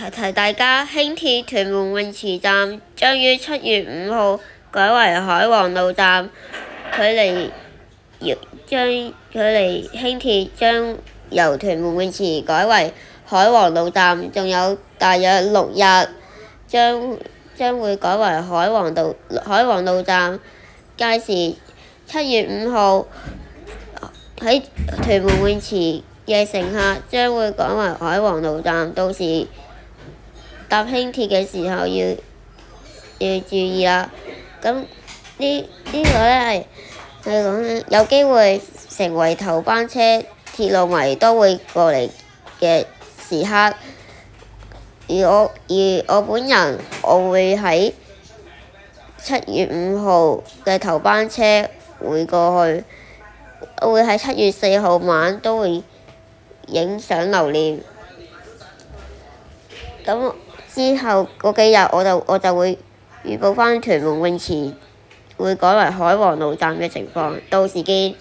提大家，輕鐵屯門泳池站將於7月5號改為海皇路站，距離輕鐵將由屯門泳池改為海皇路站，仲有大約6日將會改為海皇路站。屆時7月5號喺屯門泳池嘅乘客將會改為海皇路站，到時搭輕鐵嘅時候要注意啦。咁呢個呢係講有機會成為頭班車，鐵路迷都會過嚟嘅時刻。而我本人，我會喺7月5號嘅頭班車會過去，我會喺7月4號晚都會影相留念。咁之後嗰幾日我就會預報返屯門泳池會改為海皇路站嘅情況，到時見。